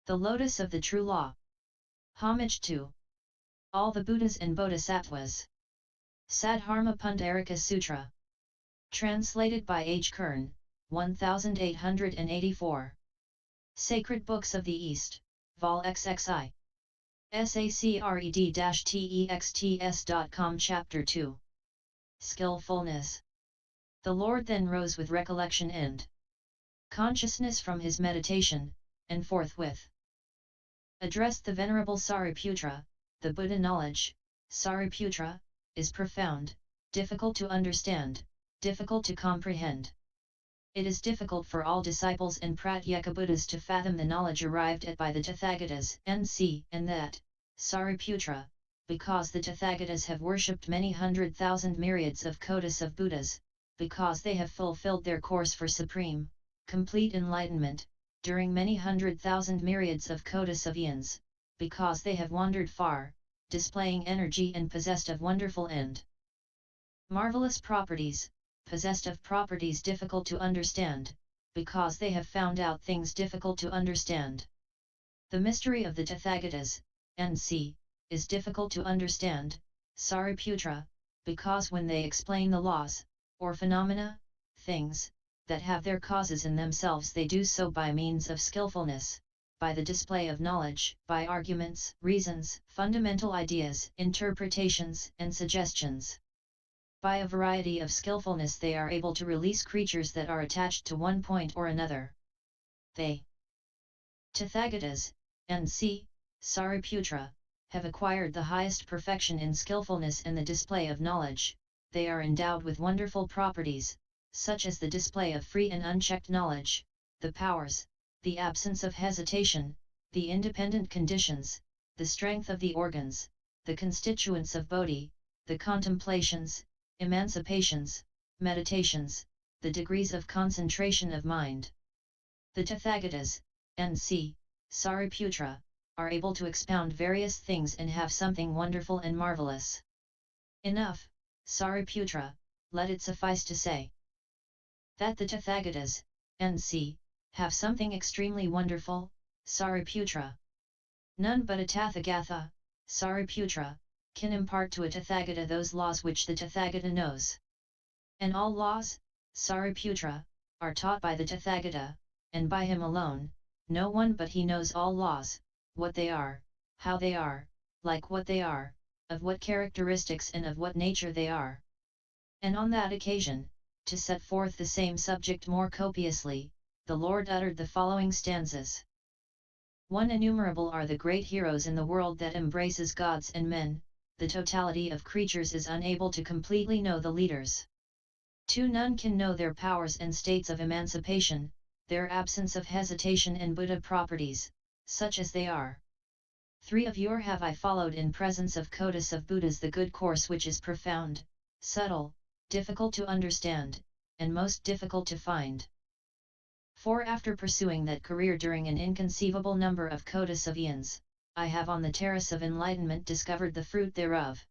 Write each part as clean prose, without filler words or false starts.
The Lotus of the True Law. Homage to all the Buddhas and Bodhisattvas. Sadharma Pundarika Sutra. Translated by H. Kern, 1884. Sacred Books of the East, Vol. XXI. Sacred-texts.com Chapter 2. Skillfulness. The Lord then rose with recollection and consciousness from his meditation, and forthwith addressed the Venerable Sariputra. The Buddha knowledge, Sariputra, is profound, difficult to understand, difficult to comprehend. It is difficult for all disciples and Pratyeka Buddhas to fathom the knowledge arrived at by the Tathagatas, and that, Sariputra, because the Tathagatas have worshipped many 100,000 myriads of kotis of Buddhas, because they have fulfilled their course for supreme, complete enlightenment, during many 100,000 myriads of kotis of eons, because they have wandered far, displaying energy and possessed of wonderful and marvelous properties, possessed of properties difficult to understand, because they have found out things difficult to understand. The mystery of the Tathagatas, is difficult to understand, Sariputra, because when they explain the laws, or phenomena, things, that have their causes in themselves, they do so by means of skillfulness, by the display of knowledge, by arguments, reasons, fundamental ideas, interpretations, and suggestions. By a variety of skillfulness they are able to release creatures that are attached to one point or another. They, Tathagatas, Sariputra, have acquired the highest perfection in skillfulness and the display of knowledge. They are endowed with wonderful properties, such as the display of free and unchecked knowledge, the powers, the absence of hesitation, the independent conditions, the strength of the organs, the constituents of bodhi, the contemplations, emancipations, meditations, the degrees of concentration of mind. The Tathagatas, Sariputra, are able to expound various things and have something wonderful and marvelous. Enough, Sariputra, let it suffice to say that the Tathagatas, have something extremely wonderful, Sariputra. None but a Tathagata, Sariputra, can impart to a Tathagata those laws which the Tathagata knows. And all laws, Sariputra, are taught by the Tathagata, and by him alone. No one but he knows all laws, what they are, how they are, like what they are, of what characteristics and of what nature they are. And on that occasion, to set forth the same subject more copiously, the Lord uttered the following stanzas. 1. Innumerable are the great heroes in the world that embraces gods and men, the totality of creatures is unable to completely know the leaders. 2. None can know their powers and states of emancipation, their absence of hesitation and Buddha properties, such as they are. 3. Of yore have I followed in presence of kotis of Buddhas the good course which is profound, subtle, difficult to understand, and most difficult to find. 4. After pursuing that career during an inconceivable number of kotis of eons, I have on the terrace of enlightenment discovered the fruit thereof.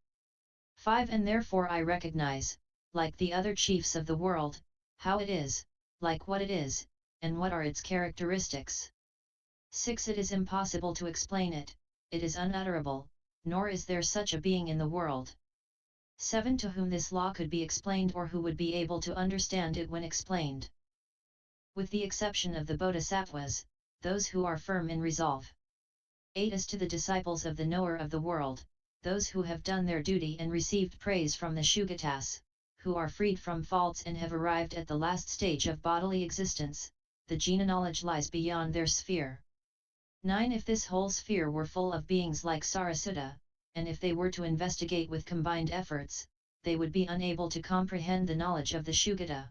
5. And therefore I recognize, like the other chiefs of the world, how it is, like what it is, and what are its characteristics. 6. It is impossible to explain it, it is unutterable, nor is there such a being in the world. 7. To whom this law could be explained or who would be able to understand it when explained. With the exception of the Bodhisattvas, those who are firm in resolve. 8. As to the disciples of the knower of the world, those who have done their duty and received praise from the Shugatas, who are freed from faults and have arrived at the last stage of bodily existence, the jnana knowledge lies beyond their sphere. 9. If this whole sphere were full of beings like Sarasutta, and if they were to investigate with combined efforts, they would be unable to comprehend the knowledge of the Shugata.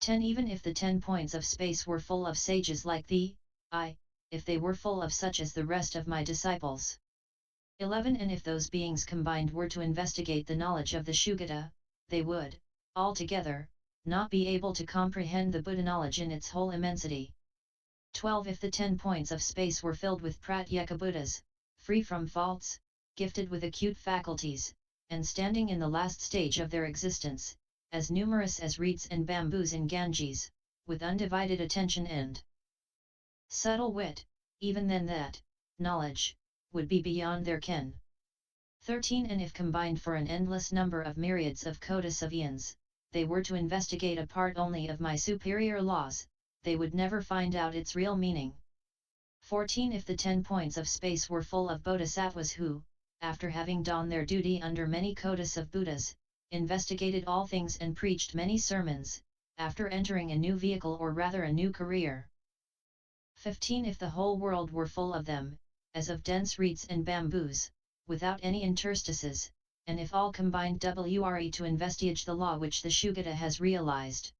10. Even if the 10 points of space were full of sages like thee, if they were full of such as the rest of my disciples. 11. And if those beings combined were to investigate the knowledge of the Shugata, they would, altogether, not be able to comprehend the Buddha knowledge in its whole immensity. 12. If the 10 points of space were filled with Pratyeka Buddhas, free from faults, gifted with acute faculties, and standing in the last stage of their existence, as numerous as reeds and bamboos in Ganges, with undivided attention and subtle wit, even then that knowledge would be beyond their ken. 13 And if combined for an endless number of myriads of kotas of eons, they were to investigate a part only of my superior laws, they would never find out its real meaning. 14 If the 10 points of space were full of bodhisattvas who, after having done their duty under many kotas of Buddhas, investigated all things and preached many sermons, after entering a new vehicle or rather a new career. 15 If the whole world were full of them, as of dense reeds and bamboos, without any interstices, and if all combined wre to investigate the law which the Shugata has realized.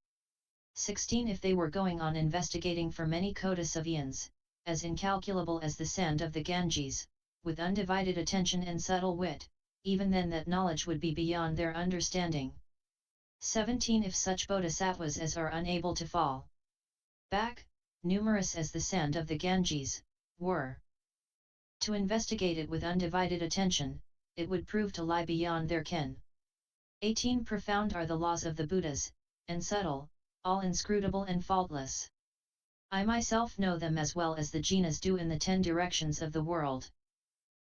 16 If they were going on investigating for many kotas of eons, as incalculable as the sand of the Ganges, with undivided attention and subtle wit, even then that knowledge would be beyond their understanding. 17 If such bodhisattvas as are unable to fall back, numerous as the sand of the Ganges, were to investigate it with undivided attention, it would prove to lie beyond their ken. 18 Profound are the laws of the Buddhas, and subtle, all inscrutable and faultless. I myself know them as well as the jinas do in the 10 directions of the world.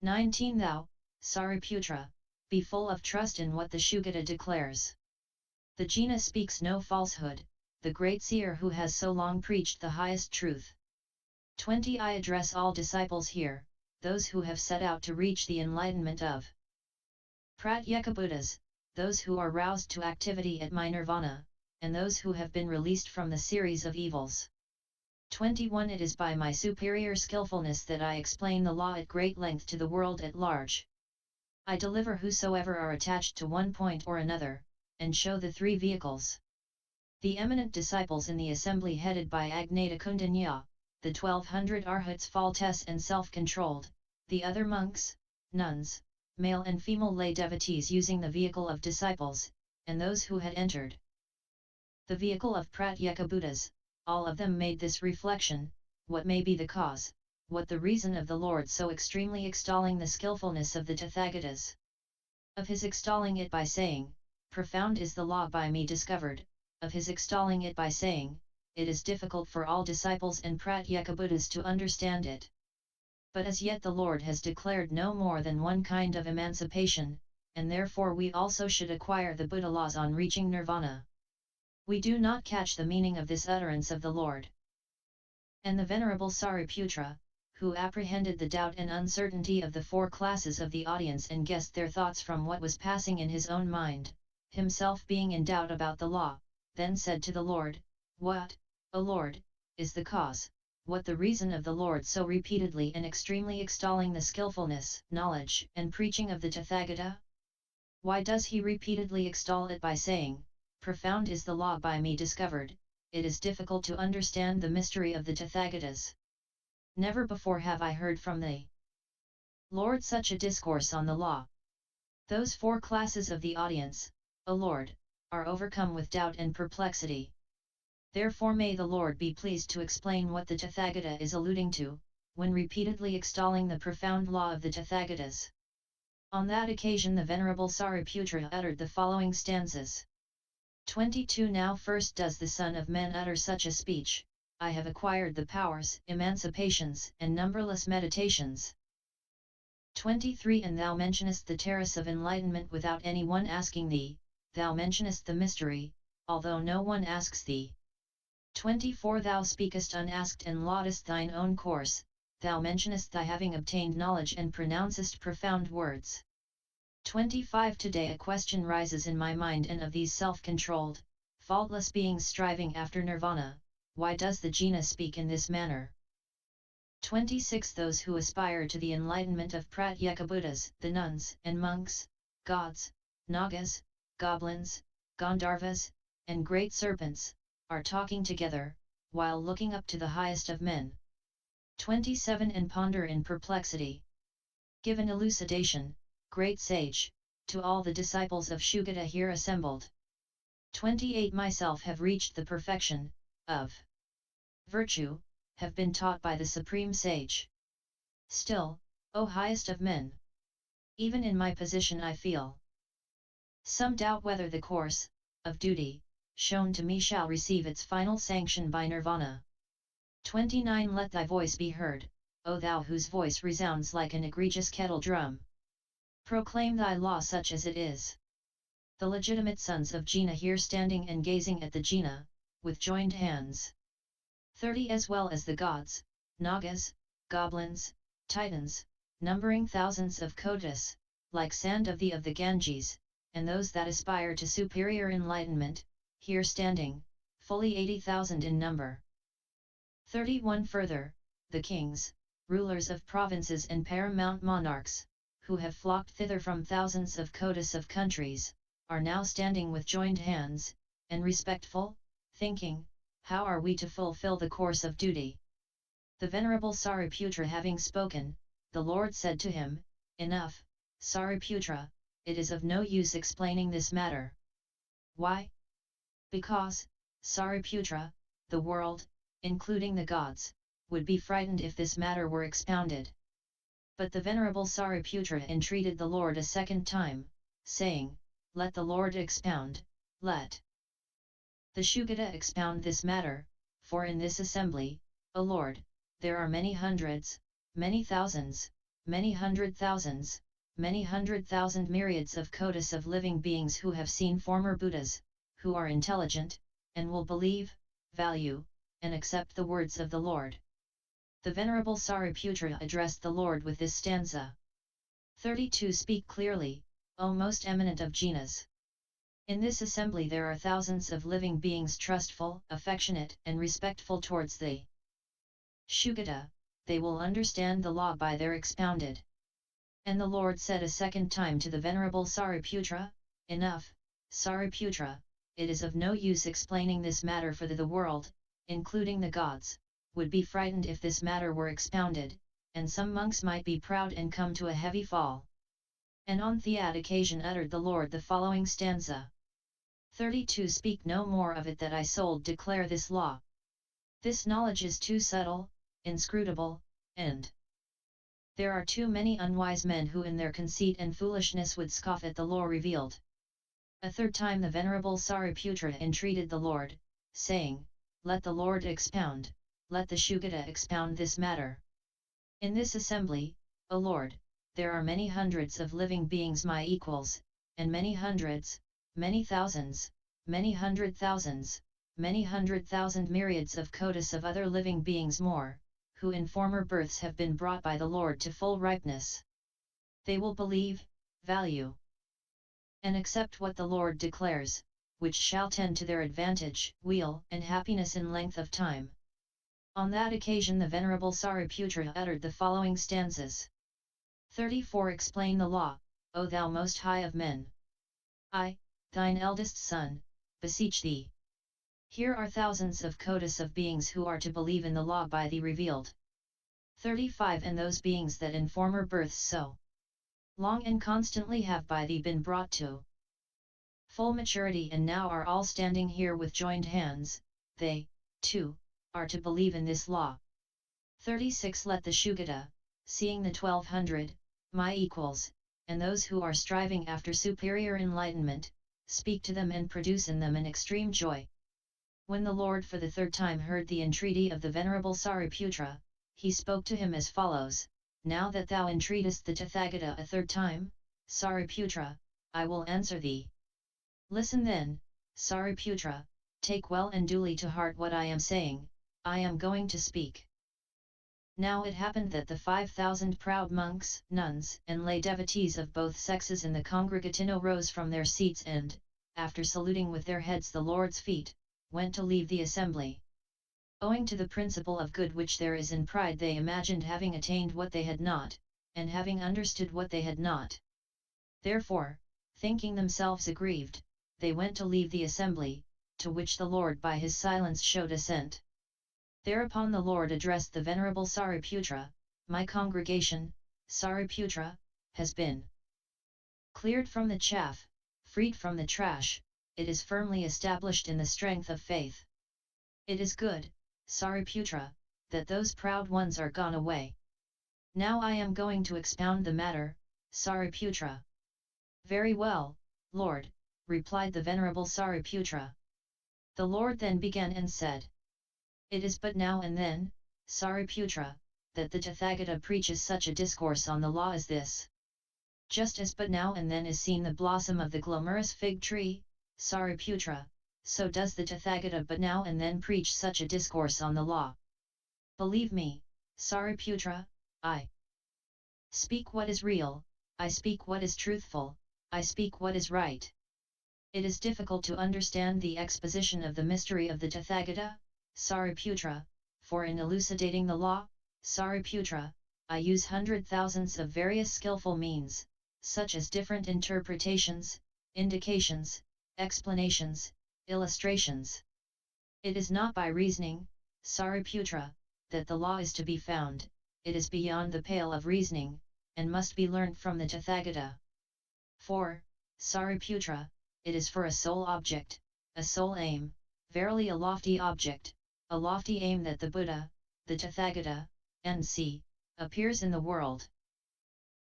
19 Thou, Sariputra, be full of trust in what the Shugata declares. The jina speaks no falsehood, the great seer who has so long preached the highest truth. 20 I address all disciples here, those who have set out to reach the enlightenment of Pratyekabuddhas, those who are roused to activity at my nirvana, and those who have been released from the series of evils. 21 It is by my superior skillfulness that I explain the law at great length to the world at large. I deliver whosoever are attached to one point or another, and show the 3 vehicles. The eminent disciples in the assembly headed by Agnata Kundanya, the 1200 arhats faultless and self-controlled, the other monks, nuns, male and female lay devotees using the vehicle of disciples, and those who had entered the vehicle of Pratyekabuddhas, all of them made this reflection: what may be the cause, what the reason of the Lord so extremely extolling the skillfulness of the Tathagatas? Of his extolling it by saying, profound is the law by me discovered, of his extolling it by saying, it is difficult for all disciples and Pratyekabuddhas to understand it. But as yet the Lord has declared no more than one kind of emancipation, and therefore we also should acquire the Buddha laws on reaching nirvana. We do not catch the meaning of this utterance of the Lord. And the Venerable Sariputra, who apprehended the doubt and uncertainty of the 4 classes of the audience and guessed their thoughts from what was passing in his own mind, himself being in doubt about the law, then said to the Lord, What, O Lord, is the cause, what the reason of the Lord so repeatedly and extremely extolling the skillfulness, knowledge and preaching of the Tathagata? Why does he repeatedly extol it by saying, profound is the law by me discovered, it is difficult to understand the mystery of the Tathagatas? Never before have I heard from the Lord such a discourse on the law. Those 4 classes of the audience, O Lord, are overcome with doubt and perplexity. Therefore may the Lord be pleased to explain what the Tathagata is alluding to, when repeatedly extolling the profound law of the Tathagatas. On that occasion the Venerable Sariputra uttered the following stanzas. 22 Now first does the Son of Man utter such a speech, I have acquired the powers, emancipations, and numberless meditations. 23 And thou mentionest the terrace of enlightenment without any one asking thee, thou mentionest the mystery, although no one asks thee. 24 Thou speakest unasked and laudest thine own course, thou mentionest thy having obtained knowledge and pronouncest profound words. 25 Today a question rises in my mind, and of these self-controlled, faultless beings striving after nirvana, why does the jina speak in this manner? 26 Those who aspire to the enlightenment of Pratyekabuddhas, the nuns and monks, gods, nagas, goblins, gandharvas, and great serpents, are talking together, while looking up to the highest of men. 27 And ponder in perplexity. Give an elucidation, great sage, to all the disciples of Shugata here assembled. 28 Myself have reached the perfection of virtue, have been taught by the Supreme Sage. Still, O highest of men, even in my position I feel some doubt whether the course of duty shown to me shall receive its final sanction by nirvana. 29 Let thy voice be heard, O thou whose voice resounds like an egregious kettle drum. Proclaim thy law such as it is. The legitimate sons of Jina here standing and gazing at the Jina, with joined hands. 30 As well as the gods, Nagas, goblins, titans, numbering thousands of kotas, like sand of the Ganges, and those that aspire to superior enlightenment, here standing, fully 80,000 in number. 31 Further, the kings, rulers of provinces and paramount monarchs, who have flocked thither from thousands of kotas of countries, are now standing with joined hands, and respectful, thinking, how are we to fulfill the course of duty? The venerable Sariputra having spoken, the Lord said to him, Enough, Sariputra, it is of no use explaining this matter. Why? Because, Sariputra, the world, including the gods, would be frightened if this matter were expounded. But the venerable Sariputra entreated the Lord a second time, saying, Let the Lord expound, let the Shugata expound this matter, for in this assembly, O Lord, there are many hundreds, many thousands, many hundred thousands, many 100,000 myriads of kotas of living beings who have seen former Buddhas, who are intelligent, and will believe, value, and accept the words of the Lord. The venerable Sariputra addressed the Lord with this stanza. 32 Speak clearly, O most eminent of Jinas. In this assembly there are thousands of living beings trustful, affectionate, and respectful towards thee. Shugata, they will understand the law by their expounded. And the Lord said a second time to the venerable Sariputra, Enough, Sariputra, it is of no use explaining this matter for the world, including the gods, would be frightened if this matter were expounded, and some monks might be proud and come to a heavy fall. And on that occasion uttered the Lord the following stanza. 32 Speak no more of it that I sold declare this law. This knowledge is too subtle, inscrutable, and there are too many unwise men who in their conceit and foolishness would scoff at the law revealed. A third time the venerable Sariputra entreated the Lord, saying, Let the Lord expound, let the Shugata expound this matter. In this assembly, O Lord, there are many hundreds of living beings my equals, and many hundreds, many thousands, many 100,000s, many 100,000 myriads of kotas of other living beings more, who in former births have been brought by the Lord to full ripeness. They will believe, value, and accept what the Lord declares, which shall tend to their advantage, weal, and happiness in length of time. On that occasion the venerable Sariputra uttered the following stanzas. 34 Explain the law, O thou most high of men. I, thine eldest son, beseech thee. Here are thousands of kotas of beings who are to believe in the law by thee revealed. 35 And those beings that in former births so long and constantly have by thee been brought to full maturity and now are all standing here with joined hands, they, too, are to believe in this law. 36 Let the Shugata, seeing the 1200, my equals, and those who are striving after superior enlightenment, speak to them and produce in them an extreme joy. When the Lord for the third time heard the entreaty of the venerable Sariputra, he spoke to him as follows, Now that thou entreatest the Tathagata a third time, Sariputra, I will answer thee. Listen then, Sariputra, take well and duly to heart what I am saying, I am going to speak. Now it happened that the 5,000 proud monks, nuns, and lay devotees of both sexes in the congregatino rose from their seats and, after saluting with their heads the Lord's feet, went to leave the assembly. Owing to the principle of good which there is in pride they imagined having attained what they had not, and having understood what they had not. Therefore, thinking themselves aggrieved, they went to leave the assembly, to which the Lord by his silence showed assent. Thereupon the Lord addressed the venerable Sariputra, My congregation, Sariputra, has been cleared from the chaff, freed from the trash, it is firmly established in the strength of faith. It is good, Sariputra, that those proud ones are gone away. Now I am going to expound the matter, Sariputra. Very well, Lord, replied the venerable Sariputra. The Lord then began and said, It is but now and then, Sariputra, that the Tathagata preaches such a discourse on the law as this. Just as but now and then is seen the blossom of the glamorous fig tree, Sariputra, so does the Tathagata but now and then preach such a discourse on the law. Believe me, Sariputra, I speak what is real, I speak what is truthful, I speak what is right. It is difficult to understand the exposition of the mystery of the Tathagata, Sariputra, for in elucidating the law, Sariputra, I use hundred thousands of various skillful means, such as different interpretations, indications, explanations, illustrations. It is not by reasoning, Sariputra, that the law is to be found, it is beyond the pale of reasoning, and must be learnt from the Tathagata. For, Sariputra, it is for a sole object, a sole aim, verily a lofty object, a lofty aim that the Buddha, the Tathagata, NC, appears in the world.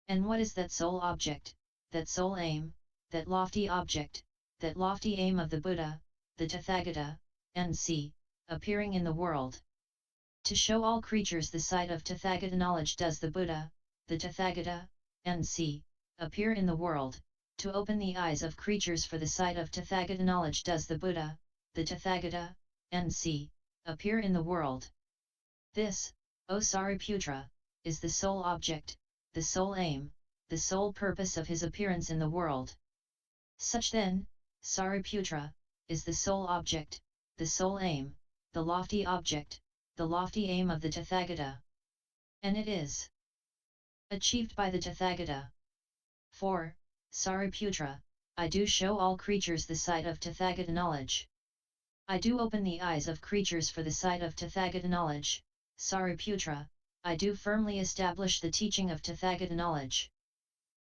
And what is that sole object, that sole aim, that lofty object, that lofty aim of the Buddha, the Tathagata, NC, appearing in the world? To show all creatures the sight of Tathagata-knowledge does the Buddha, the Tathagata, NC, appear in the world. To open the eyes of creatures for the sight of Tathagata-knowledge does the Buddha, the Tathagata, NC, appear in the world. This, O Sariputra, is the sole object, the sole aim, the sole purpose of his appearance in the world. Such then, Sariputra, is the sole object, the sole aim, the lofty object, the lofty aim of the Tathagata. And it is achieved by the Tathagata. For, Sariputra, I do show all creatures the sight of Tathagata-knowledge. I do open the eyes of creatures for the sight of Tathagata-knowledge, Sariputra, I do firmly establish the teaching of Tathagata-knowledge.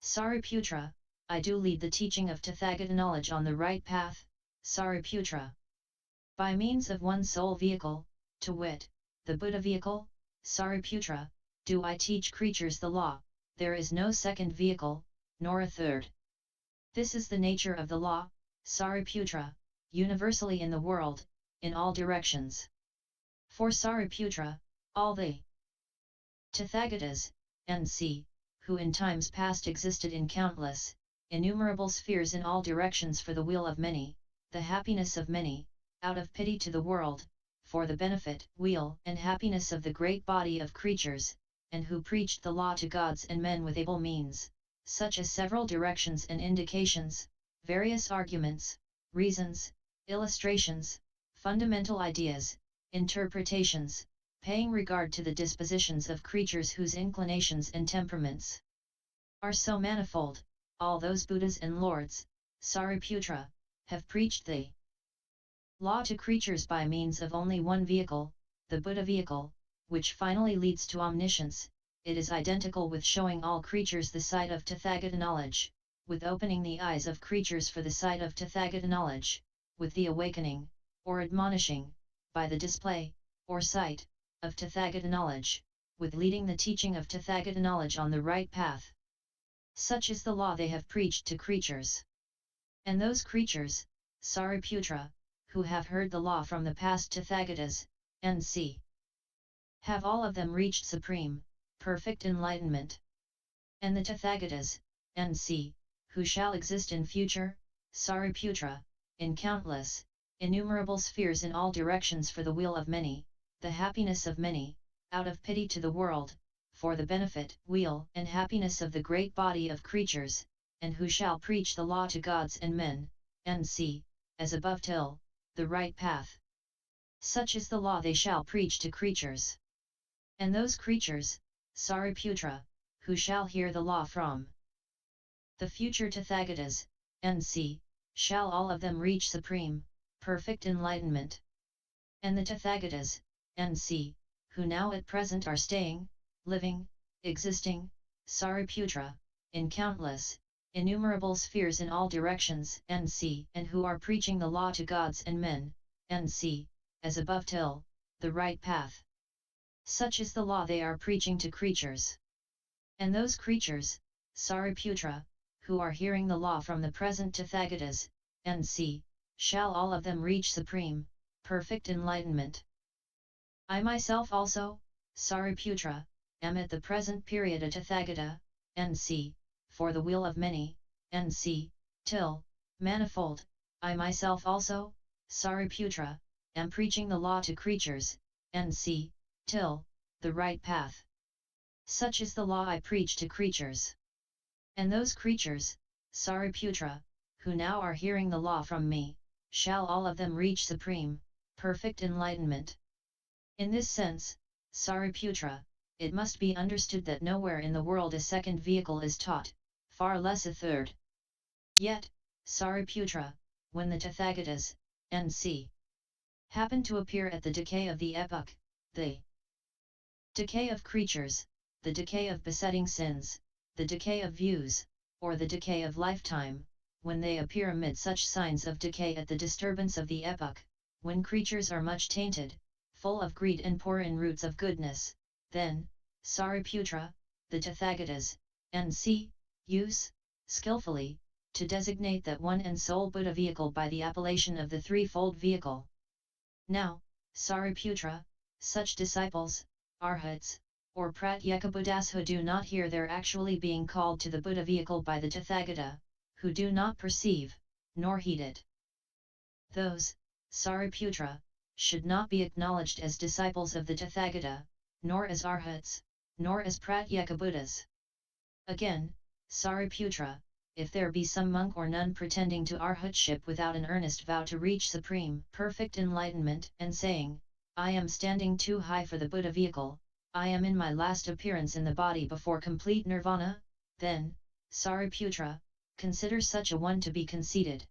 Sariputra, I do lead the teaching of Tathagata-knowledge on the right path, Sariputra. By means of one sole vehicle, to wit, the Buddha vehicle, Sariputra, do I teach creatures the law, there is no second vehicle, nor a third. This is the nature of the law, Sariputra, universally in the world, in all directions. For Sariputra, all the Tathagatas, NC, who in times past existed in countless, innumerable spheres in all directions for the weal of many, the happiness of many, out of pity to the world, for the benefit, weal, and happiness of the great body of creatures, and who preached the law to gods and men with able means, such as several directions and indications, various arguments, reasons, illustrations, fundamental ideas, interpretations, paying regard to the dispositions of creatures whose inclinations and temperaments are so manifold, all those Buddhas and Lords, Sariputra, have preached the law to creatures by means of only one vehicle, the Buddha vehicle, which finally leads to omniscience. It is identical with showing all creatures the sight of Tathagata-knowledge, with opening the eyes of creatures for the sight of Tathagata-knowledge, with the awakening, or admonishing, by the display, or sight, of Tathagata-knowledge, with leading the teaching of Tathagata-knowledge on the right path. Such is the law they have preached to creatures. And those creatures, Sariputra, who have heard the law from the past Tathagatas, NC, have all of them reached supreme, perfect enlightenment. And the Tathagatas, NC, who shall exist in future, Sariputra, in countless, innumerable spheres in all directions for the weal of many, the happiness of many, out of pity to the world, for the benefit, weal, and happiness of the great body of creatures, and who shall preach the law to gods and men, NC, as above till, the right path. Such is the law they shall preach to creatures. And those creatures, Sariputra, who shall hear the law from the future Tathagatas, NC, shall all of them reach supreme, perfect enlightenment. And the Tathagatas, NC, who now at present are staying, living, existing, Sariputra, in countless, innumerable spheres in all directions, NC, and who are preaching the law to gods and men, NC, as above till, the right path. Such is the law they are preaching to creatures. And those creatures, Sariputra, who are hearing the law from the present Tathagatas, NC, shall all of them reach supreme, perfect enlightenment. I myself also, Sariputra, am at the present period a Tathagata, NC, for the weal of many, NC, till, manifold, I myself also, Sariputra, am preaching the law to creatures, NC, till, the right path. Such is the law I preach to creatures. And those creatures, Sariputra, who now are hearing the law from me, shall all of them reach supreme, perfect enlightenment. In this sense, Sariputra, it must be understood that nowhere in the world a second vehicle is taught, far less a third. Yet, Sariputra, when the Tathagatas, NC, happen to appear at the decay of the epoch, the decay of creatures, the decay of besetting sins, the decay of views, or the decay of lifetime, when they appear amid such signs of decay at the disturbance of the epoch, when creatures are much tainted, full of greed and poor in roots of goodness, then, Sariputra, the Tathagatas, NC, use, skillfully, to designate that one and sole Buddha vehicle by the appellation of the threefold vehicle. Now, Sariputra, such disciples, Arhats, or Pratyekabuddhas who do not hear their actually being called to the Buddha vehicle by the Tathagata, who do not perceive, nor heed it. Those, Sariputra, should not be acknowledged as disciples of the Tathagata, nor as Arhats, nor as Pratyekabuddhas. Again, Sariputra, if there be some monk or nun pretending to arhatship without an earnest vow to reach supreme, perfect enlightenment, and saying, I am standing too high for the Buddha vehicle, I am in my last appearance in the body before complete nirvana, then, Sariputra, consider such a one to be conceited.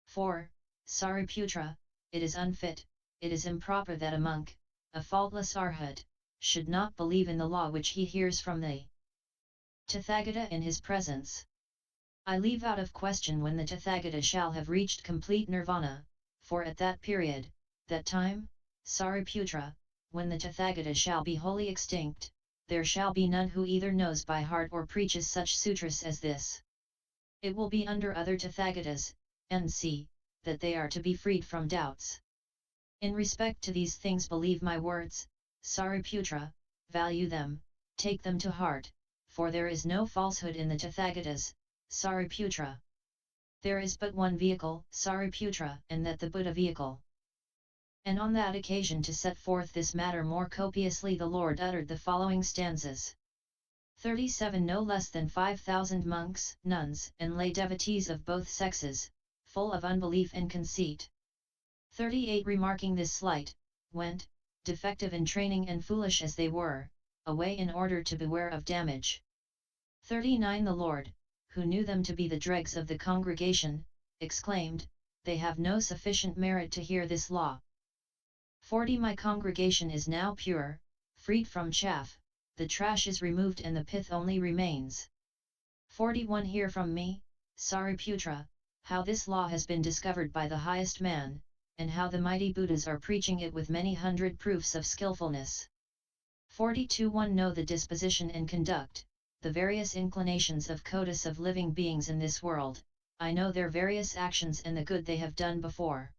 For, Sariputra, it is unfit, it is improper that a monk, a faultless arhat, should not believe in the law which he hears from the Tathagata in his presence. I leave out of question when the Tathagata shall have reached complete nirvana, for at that period, that time, Sariputra, when the Tathagata shall be wholly extinct, there shall be none who either knows by heart or preaches such sutras as this. It will be under other Tathagatas, NC, that they are to be freed from doubts. In respect to these things believe my words, Sariputra, value them, take them to heart, for there is no falsehood in the Tathagatas, Sariputra. There is but one vehicle, Sariputra, and that the Buddha vehicle. And on that occasion to set forth this matter more copiously the Lord uttered the following stanzas. 37 No less than 5,000 monks, nuns, and lay devotees of both sexes, full of unbelief and conceit. 38 Remarking this slight, went, defective in training and foolish as they were, away in order to beware of damage. 39 The Lord, who knew them to be the dregs of the congregation, exclaimed, they have no sufficient merit to hear this law. 40 My congregation is now pure, freed from chaff, the trash is removed and the pith only remains. 41 Hear from me, Sariputra, how this law has been discovered by the highest man, and how the mighty Buddhas are preaching it with many hundred proofs of skillfulness. 42 1 Know the disposition and conduct, the various inclinations of kotis of living beings in this world, I know their various actions and the good they have done before.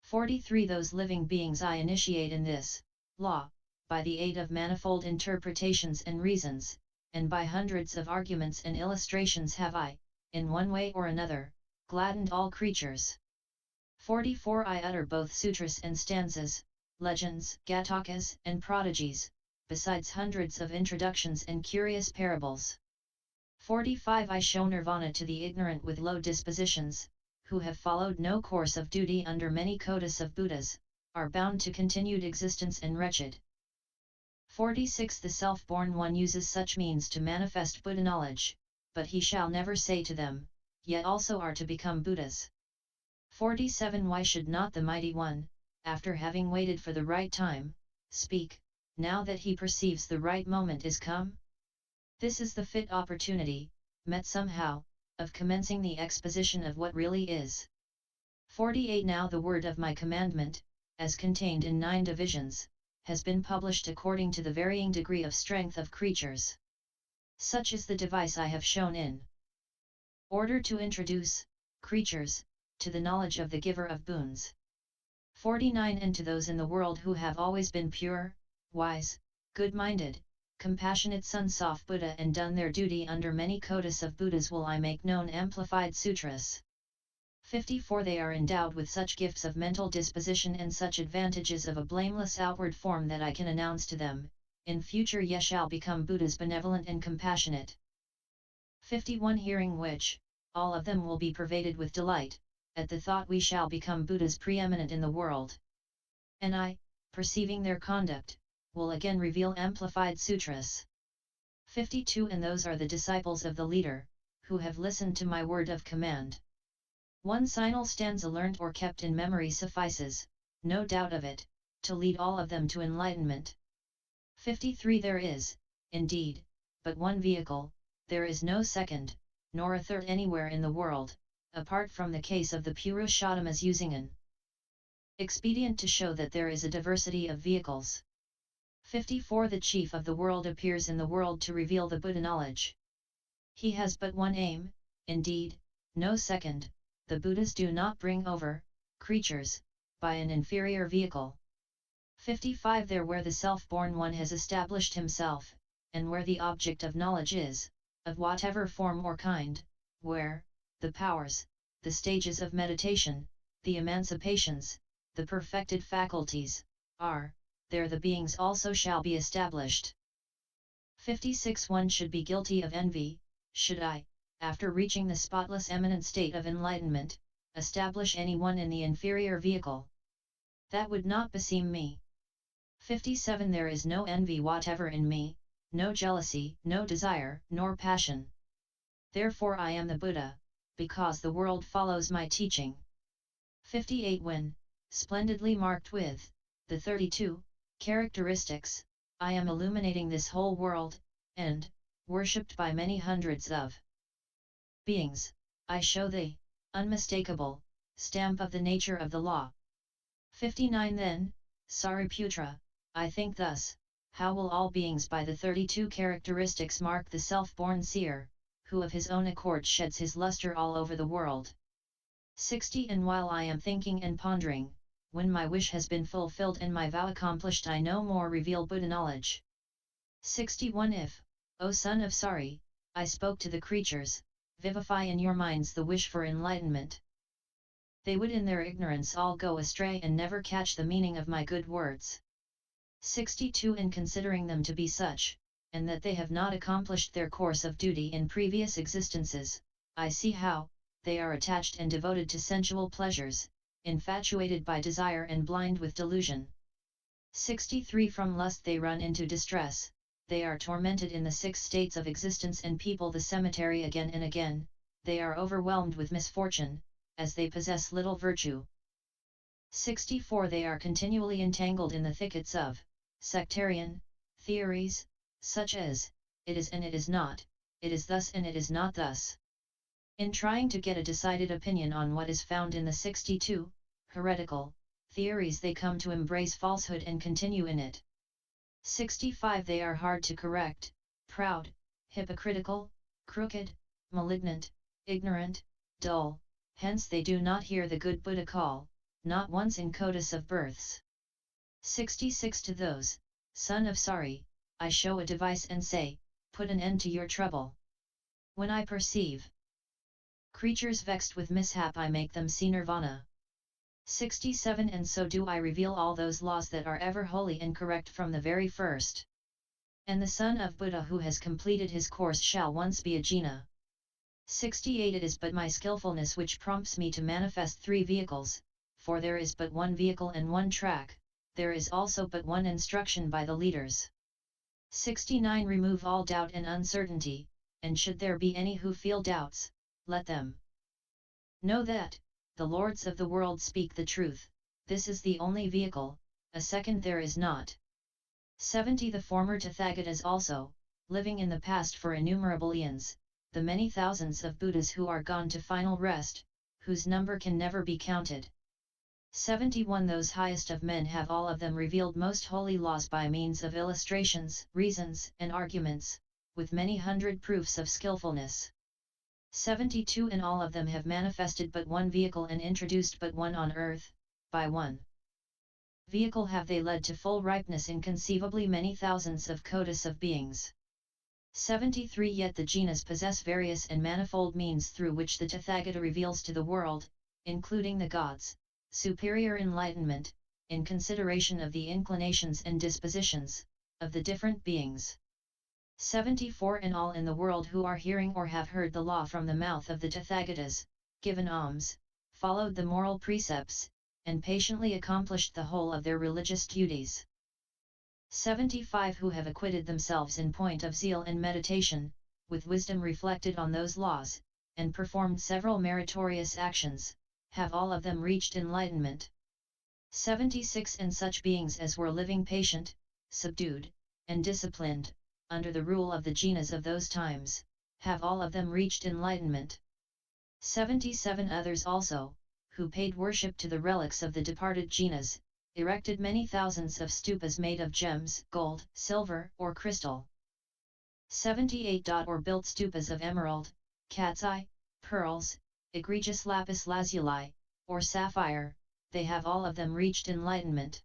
43 Those living beings I initiate in this law, by the aid of manifold interpretations and reasons, and by hundreds of arguments and illustrations have I, in one way or another, gladdened all creatures. 44 I utter both sutras and stanzas, legends, gatakas, and prodigies, besides hundreds of introductions and curious parables. 45 I show nirvana to the ignorant with low dispositions, who have followed no course of duty under many kotis of Buddhas, are bound to continued existence and wretched. 46 The self-born one uses such means to manifest Buddha knowledge, but he shall never say to them, yet also are to become Buddhas. 47 Why should not the mighty one, after having waited for the right time, speak, now that he perceives the right moment is come? This is the fit opportunity, met somehow, of commencing the exposition of what really is. 48 Now the word of my commandment, as contained in 9 divisions, has been published according to the varying degree of strength of creatures. Such is the device I have shown in order to introduce creatures to the knowledge of the giver of boons. 49 And to those in the world who have always been pure, wise, good-minded, compassionate sons of Buddha and done their duty under many kotis of Buddhas will I make known amplified sutras. 54 They are endowed with such gifts of mental disposition and such advantages of a blameless outward form that I can announce to them, in future ye shall become Buddhas benevolent and compassionate. 51 Hearing which, all of them will be pervaded with delight, at the thought we shall become Buddhas preeminent in the world. And I, perceiving their conduct, will again reveal amplified sutras. 52 And those are the disciples of the leader, who have listened to my word of command. One single stanza learnt or kept in memory suffices, no doubt of it, to lead all of them to enlightenment. 53 There is, indeed, but one vehicle, there is no second, nor a third anywhere in the world, apart from the case of the Purushottamas using an expedient to show that there is a diversity of vehicles. 54 The chief of the world appears in the world to reveal the Buddha knowledge. He has but one aim, indeed, no second. The Buddhas do not bring over, creatures, by an inferior vehicle. 55 There where the self-born one has established himself, and where the object of knowledge is, of whatever form or kind, where, the powers, the stages of meditation, the emancipations, the perfected faculties, are, there the beings also shall be established. 56 One should be guilty of envy, should I, after reaching the spotless eminent state of enlightenment, establish anyone in the inferior vehicle. That would not beseem me. 57 There is no envy whatever in me, no jealousy, no desire, nor passion. Therefore I am the Buddha, because the world follows my teaching. 58 When, splendidly marked with, the 32, characteristics, I am illuminating this whole world, and, worshipped by many hundreds of beings, I show the unmistakable stamp of the nature of the law. 59 Then, Sariputra, I think thus, how will all beings by the 32 characteristics mark the self-born seer, who of his own accord sheds his luster all over the world. 60 And while I am thinking and pondering, when my wish has been fulfilled and my vow accomplished, I no more reveal Buddha knowledge. 61 If, O son of Sari, I spoke to the creatures, vivify in your minds the wish for enlightenment. They would in their ignorance all go astray and never catch the meaning of my good words. 62 And considering them to be such, and that they have not accomplished their course of duty in previous existences, I see how, they are attached and devoted to sensual pleasures, infatuated by desire and blind with delusion. 63 From lust they run into distress, they are tormented in the 6 states of existence and people the cemetery again and again, they are overwhelmed with misfortune, as they possess little virtue. 64 They are continually entangled in the thickets of sectarian theories, such as, it is and it is not, it is thus and it is not thus. In trying to get a decided opinion on what is found in the 62 heretical theories, they come to embrace falsehood and continue in it. 65 They are hard to correct, proud, hypocritical, crooked, malignant, ignorant, dull, hence they do not hear the good Buddha call, not once in kotis of births. 66 To those, son of Sari, I show a device and say, put an end to your trouble. When I perceive creatures vexed with mishap, I make them see nirvana. 67 And so do I reveal all those laws that are ever holy and correct from the very first. And the son of Buddha who has completed his course shall once be a jina. 68 It is but my skillfulness which prompts me to manifest 3 vehicles, for there is but one vehicle and one track, there is also but one instruction by the leaders. 69 Remove all doubt and uncertainty, and should there be any who feel doubts, let them know that, the lords of the world speak the truth, this is the only vehicle, a second there is not. 70 The former Tathagatas also, living in the past for innumerable eons, the many thousands of Buddhas who are gone to final rest, whose number can never be counted. 71 Those highest of men have all of them revealed most holy laws by means of illustrations, reasons, and arguments, with many hundred proofs of skillfulness. 72 And all of them have manifested but one vehicle and introduced but one on earth, by one vehicle have they led to full ripeness inconceivably many thousands of kotis of beings. 73 Yet the jinas possess various and manifold means through which the Tathagata reveals to the world, including the gods, superior enlightenment, in consideration of the inclinations and dispositions, of the different beings. 74 In all in the world who are hearing or have heard the law from the mouth of the Tathagatas, given alms, followed the moral precepts, and patiently accomplished the whole of their religious duties. 75 Who have acquitted themselves in point of zeal and meditation, with wisdom reflected on those laws, and performed several meritorious actions, have all of them reached enlightenment. 76 And such beings as were living patient, subdued, and disciplined, under the rule of the jinas of those times, have all of them reached enlightenment. 77 Others also, who paid worship to the relics of the departed jinas, erected many thousands of stupas made of gems, gold, silver, or crystal. 78 Or built stupas of emerald, cat's eye, pearls, egregious lapis lazuli, or sapphire, they have all of them reached enlightenment.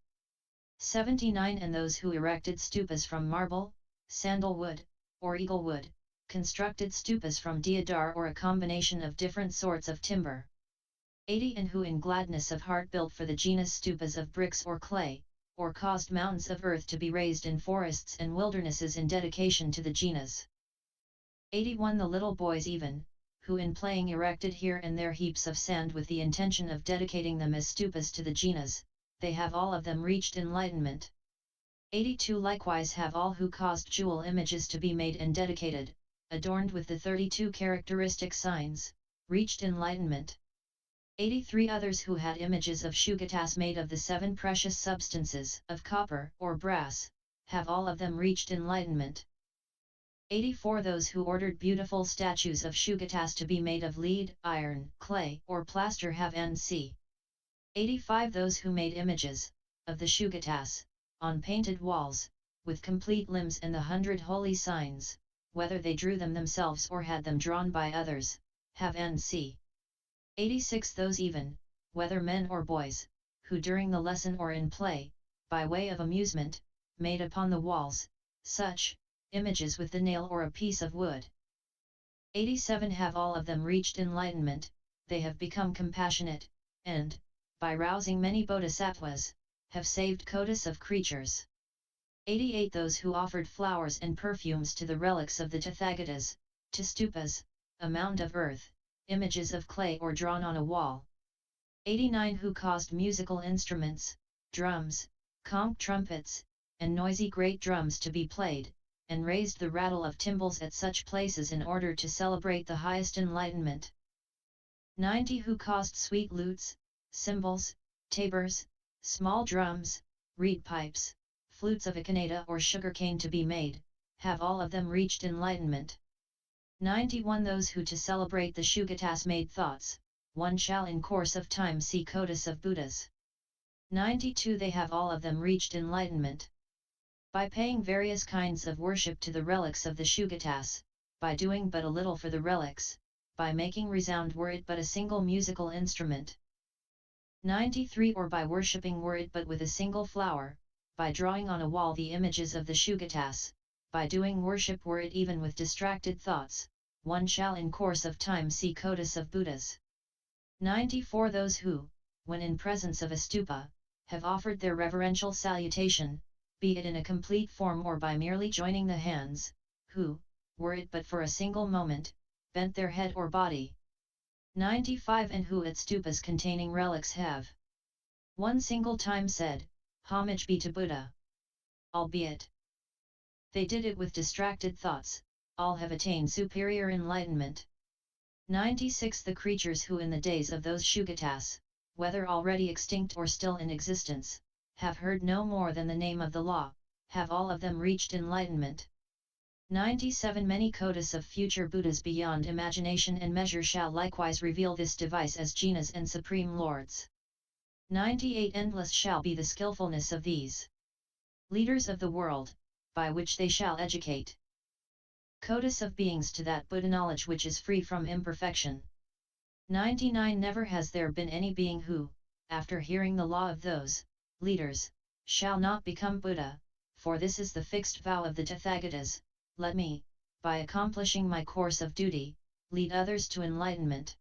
79 And those who erected stupas from marble, sandalwood, or eaglewood, constructed stupas from deodar or a combination of different sorts of timber. 80 And who in gladness of heart built for the jinas stupas of bricks or clay, or caused mountains of earth to be raised in forests and wildernesses in dedication to the jinas. 81 The little boys even, who in playing erected here and there heaps of sand with the intention of dedicating them as stupas to the jinas, they have all of them reached enlightenment. 82 Likewise have all who caused jewel images to be made and dedicated, adorned with the 32 characteristic signs, reached enlightenment. 83 Others who had images of shugatas made of the 7 precious substances of copper or brass, have all of them reached enlightenment. 84 Those who ordered beautiful statues of shugatas to be made of lead, iron, clay, or plaster have N.C. 85 Those who made images, of the shugatas, on painted walls, with complete limbs and the 100 holy signs, whether they drew them themselves or had them drawn by others, have N.C. 86 Those even, whether men or boys, who during the lesson or in play, by way of amusement, made upon the walls, such, images with the nail or a piece of wood. 87 Have all of them reached enlightenment, they have become compassionate, and, by rousing many bodhisattvas, have saved kotis of creatures. 88 Those who offered flowers and perfumes to the relics of the Tathagatas, to stupas, a mound of earth, images of clay or drawn on a wall. 89 Who caused musical instruments, drums, conch trumpets, and noisy great drums to be played, and raised the rattle of timbrels at such places in order to celebrate the highest enlightenment. 90 Who caused sweet lutes, cymbals, tabors, small drums, reed pipes, flutes of echinacea or sugarcane to be made, have all of them reached enlightenment. 91 Those who to celebrate the shugatas made thoughts, one shall in course of time see kotis of Buddhas. 92 They have all of them reached enlightenment. By paying various kinds of worship to the relics of the shugatas, by doing but a little for the relics, by making resound were it but a single musical instrument. 93 Or by worshipping were it but with a single flower, by drawing on a wall the images of the shugatas, by doing worship were it even with distracted thoughts, one shall in course of time see kotis of Buddhas. 94 Those who, when in presence of a stupa, have offered their reverential salutation, be it in a complete form or by merely joining the hands, who, were it but for a single moment, bent their head or body. 95 And who at stupas containing relics have one single time said, homage be to Buddha. Albeit they did it with distracted thoughts, all have attained superior enlightenment. 96 The creatures who in the days of those shugatas, whether already extinct or still in existence, have heard no more than the name of the law, have all of them reached enlightenment. 97 Many kotis of future Buddhas beyond imagination and measure shall likewise reveal this device as jinas and supreme lords. 98 Endless shall be the skillfulness of these leaders of the world, by which they shall educate kotis of beings to that Buddha knowledge which is free from imperfection. 99 Never has there been any being who, after hearing the law of those leaders, shall not become Buddha, for this is the fixed vow of the Tathagatas, let me, by accomplishing my course of duty, lead others to enlightenment.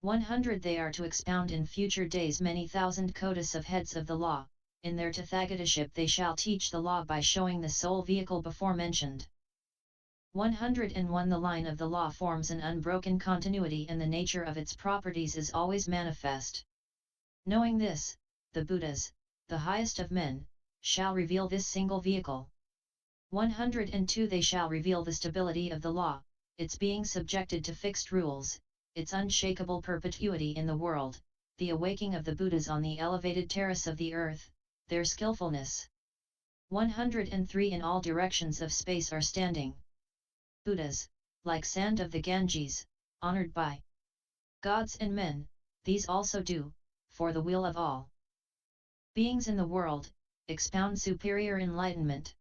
100 They are to expound in future days many thousand kotis of heads of the law, in their Tathagatasship they shall teach the law by showing the sole vehicle before mentioned. 101 The line of the law forms an unbroken continuity and the nature of its properties is always manifest. Knowing this, the Buddhas, the highest of men, shall reveal this single vehicle. 102 They shall reveal the stability of the law, its being subjected to fixed rules, its unshakable perpetuity in the world, the awaking of the Buddhas on the elevated terrace of the earth, their skillfulness. 103 In all directions of space are standing Buddhas, like sand of the Ganges, honored by gods and men, these also do, for the weal of all beings in the world, expound superior enlightenment.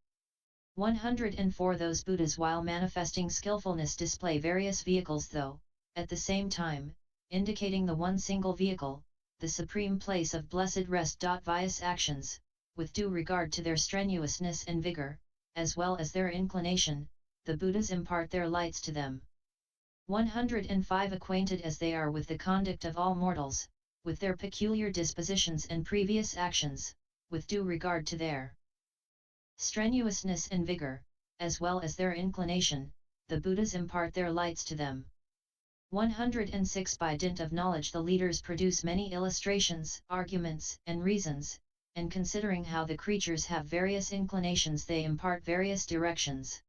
104 Those Buddhas while manifesting skillfulness display various vehicles though, at the same time, indicating the one single vehicle, the supreme place of blessed rest. Vious actions, with due regard to their strenuousness and vigor, as well as their inclination, the Buddhas impart their lights to them. 105 Acquainted as they are with the conduct of all mortals, with their peculiar dispositions and previous actions, with due regard to their strenuousness and vigor, as well as their inclination, the Buddhas impart their lights to them. 106 By dint of knowledge the leaders produce many illustrations, arguments, and reasons, and considering how the creatures have various inclinations they impart various directions.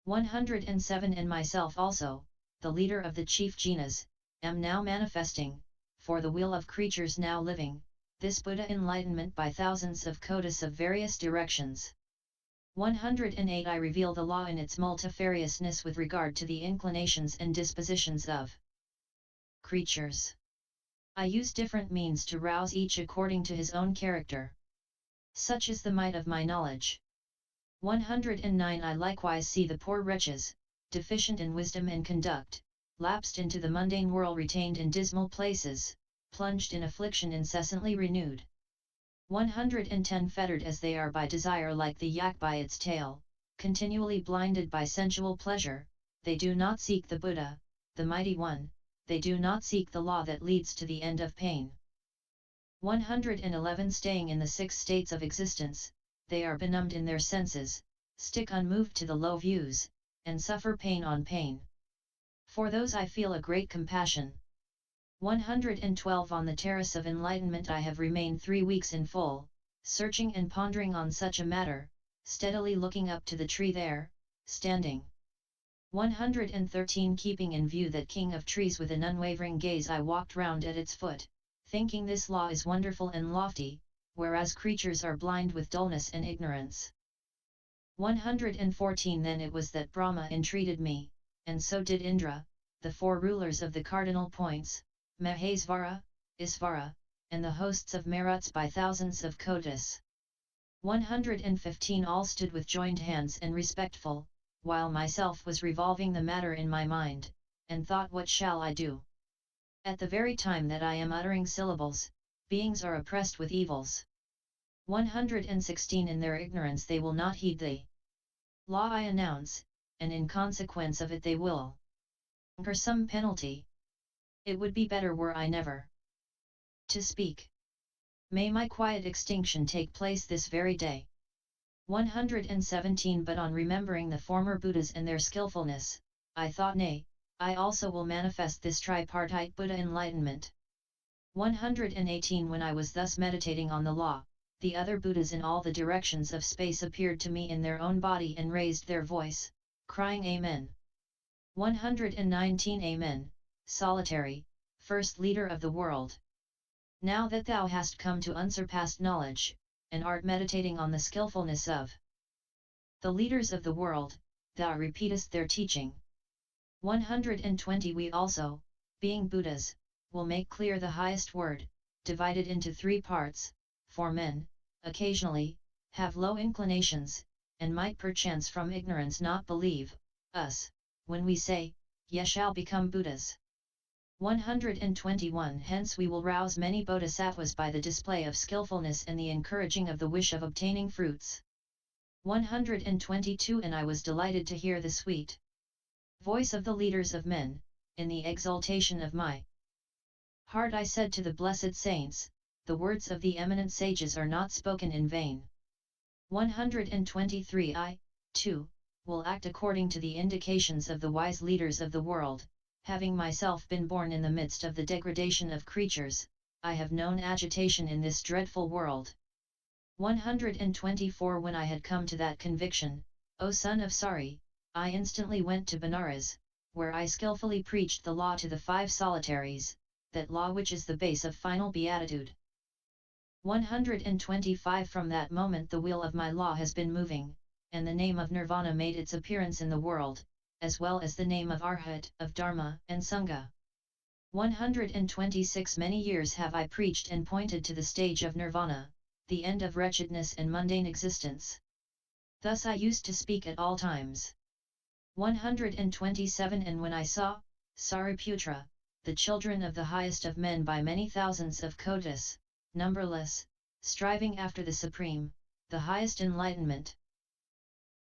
107 And myself also, the leader of the chief jinas, am now manifesting, for the will of creatures now living, this Buddha enlightenment by thousands of kotis of various directions. 108 I reveal the law in its multifariousness with regard to the inclinations and dispositions of creatures. I use different means to rouse each according to his own character. Such is the might of my knowledge. 109 I likewise see the poor wretches, deficient in wisdom and conduct, lapsed into the mundane whirl retained in dismal places, plunged in affliction incessantly renewed. 110 Fettered as they are by desire like the yak by its tail, continually blinded by sensual pleasure, they do not seek the Buddha, the Mighty One, they do not seek the law that leads to the end of pain. 111 Staying in the 6 states of existence, they are benumbed in their senses, stick unmoved to the low views, and suffer pain on pain. For those I feel a great compassion. 112 On the terrace of enlightenment I have remained 3 weeks in full, searching and pondering on such a matter, steadily looking up to the tree there, standing. 113 Keeping in view that king of trees with an unwavering gaze I walked round at its foot, thinking this law is wonderful and lofty, whereas creatures are blind with dullness and ignorance. 114 Then it was that Brahma entreated me, and so did Indra, the 4 rulers of the cardinal points, Mahesvara, Isvara, and the hosts of Maruts by thousands of kotis. 115 All stood with joined hands and respectful, while myself was revolving the matter in my mind, and thought what shall I do? At the very time that I am uttering syllables, beings are oppressed with evils. 116 In their ignorance they will not heed the law I announce, and in consequence of it they will incur some penalty. It would be better were I never to speak. May my quiet extinction take place this very day. 117 But on remembering the former Buddhas and their skillfulness, I thought nay, I also will manifest this tripartite Buddha enlightenment. 118 When I was thus meditating on the law, the other Buddhas in all the directions of space appeared to me in their own body and raised their voice, crying Amen. 119 Amen, solitary, first leader of the world. Now that thou hast come to unsurpassed knowledge, and art meditating on the skillfulness of the leaders of the world, thou repeatest their teaching. 120 We also, being Buddhas, will make clear the highest word, divided into 3 parts, for men, occasionally, have low inclinations, and might perchance from ignorance not believe us, when we say, ye shall become Buddhas. 121 Hence we will rouse many bodhisattvas by the display of skillfulness and the encouraging of the wish of obtaining fruits. 122 And I was delighted to hear the sweet voice of the leaders of men, in the exaltation of my heart I said to the blessed saints, the words of the eminent sages are not spoken in vain. 123 I, too, will act according to the indications of the wise leaders of the world, having myself been born in the midst of the degradation of creatures, I have known agitation in this dreadful world. 124 When I had come to that conviction, O son of Sari, I instantly went to Benares, where I skillfully preached the law to the 5 solitaries, that law which is the base of final beatitude. 125 From that moment the wheel of my law has been moving, and the name of Nirvana made its appearance in the world, as well as the name of Arhat, of Dharma and Sangha. 126 Many years have I preached and pointed to the stage of Nirvana, the end of wretchedness and mundane existence. Thus I used to speak at all times. 127 And when I saw, Sariputra, the children of the highest of men by many thousands of kotis, numberless, striving after the supreme, the highest enlightenment.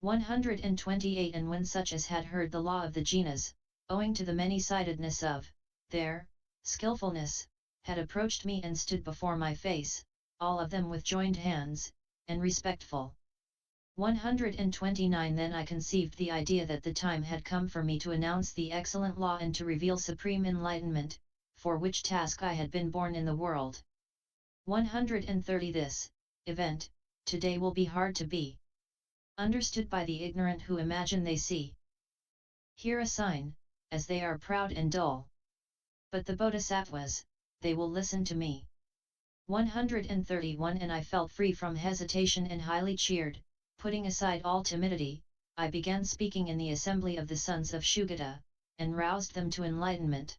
128 And when such as had heard the law of the jinas, owing to the many-sidedness of their skillfulness, had approached me and stood before my face, all of them with joined hands, and respectful. 129 Then I conceived the idea that the time had come for me to announce the excellent law and to reveal supreme enlightenment, for which task I had been born in the world. 130 This event, today will be hard to be understood by the ignorant who imagine they see here a sign, as they are proud and dull. But the bodhisattvas, they will listen to me. 131 And I felt free from hesitation and highly cheered, putting aside all timidity, I began speaking in the assembly of the sons of Shugata, and roused them to enlightenment.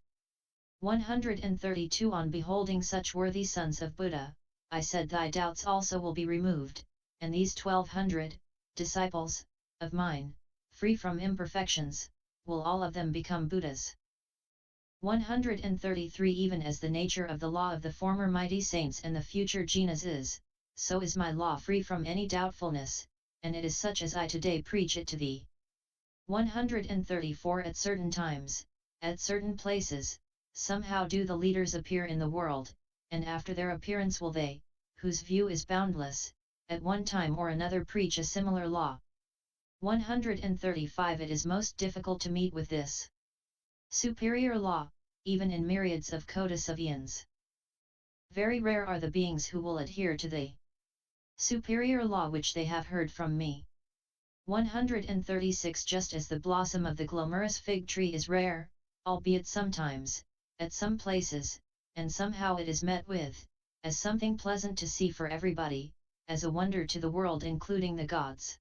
132 On beholding such worthy sons of Buddha, I said thy doubts also will be removed, and these 1200 disciples of mine, free from imperfections, will all of them become Buddhas. 133 Even as the nature of the law of the former mighty saints and the future jinas is, so is my law free from any doubtfulness, and it is such as I today preach it to thee. 134 At certain times, at certain places, somehow do the leaders appear in the world, and after their appearance will they, whose view is boundless, at one time or another preach a similar law. 135 It is most difficult to meet with this superior law, even in myriads of kotis of eons. Very rare are the beings who will adhere to the superior law which they have heard from me. 136 Just as the blossom of the glamorous fig tree is rare, albeit sometimes, at some places, and somehow it is met with, as something pleasant to see for everybody, as a wonder to the world including the gods.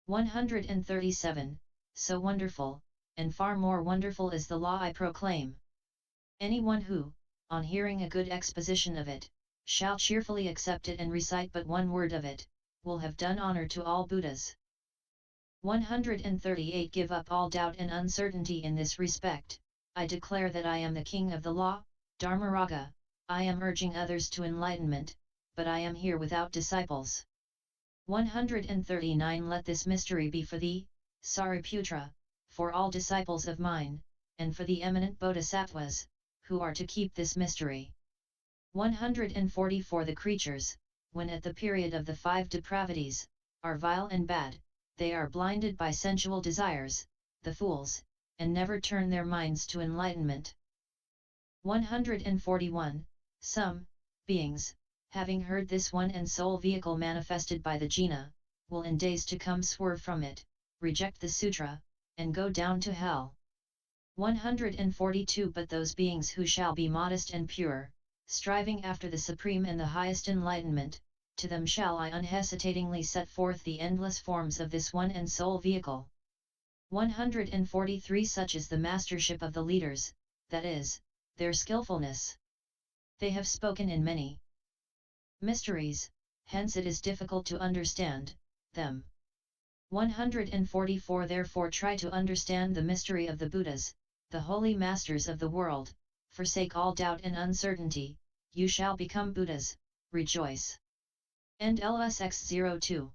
137 So wonderful, and far more wonderful is the law I proclaim. Anyone who, on hearing a good exposition of it, shall cheerfully accept it and recite but one word of it, will have done honor to all Buddhas. 138 Give up all doubt and uncertainty in this respect. I declare that I am the king of the law, Dharmaraga. I am urging others to enlightenment, but I am here without disciples. 139 Let this mystery be for thee, Sariputra, for all disciples of mine, and for the eminent bodhisattvas, who are to keep this mystery. 144 The creatures, when at the period of the 5 depravities, are vile and bad, they are blinded by sensual desires, the fools, and never turn their minds to enlightenment. 141 Some beings, having heard this one and sole vehicle manifested by the jina, will in days to come swerve from it, reject the sutra, and go down to hell. 142 But those beings who shall be modest and pure, striving after the supreme and the highest enlightenment, to them shall I unhesitatingly set forth the endless forms of this one and sole vehicle. 143 Such is the mastership of the leaders, that is, their skillfulness. They have spoken in many mysteries, hence it is difficult to understand them. 144 Therefore try to understand the mystery of the Buddhas, the holy masters of the world, forsake all doubt and uncertainty, you shall become Buddhas, rejoice. End LOSX02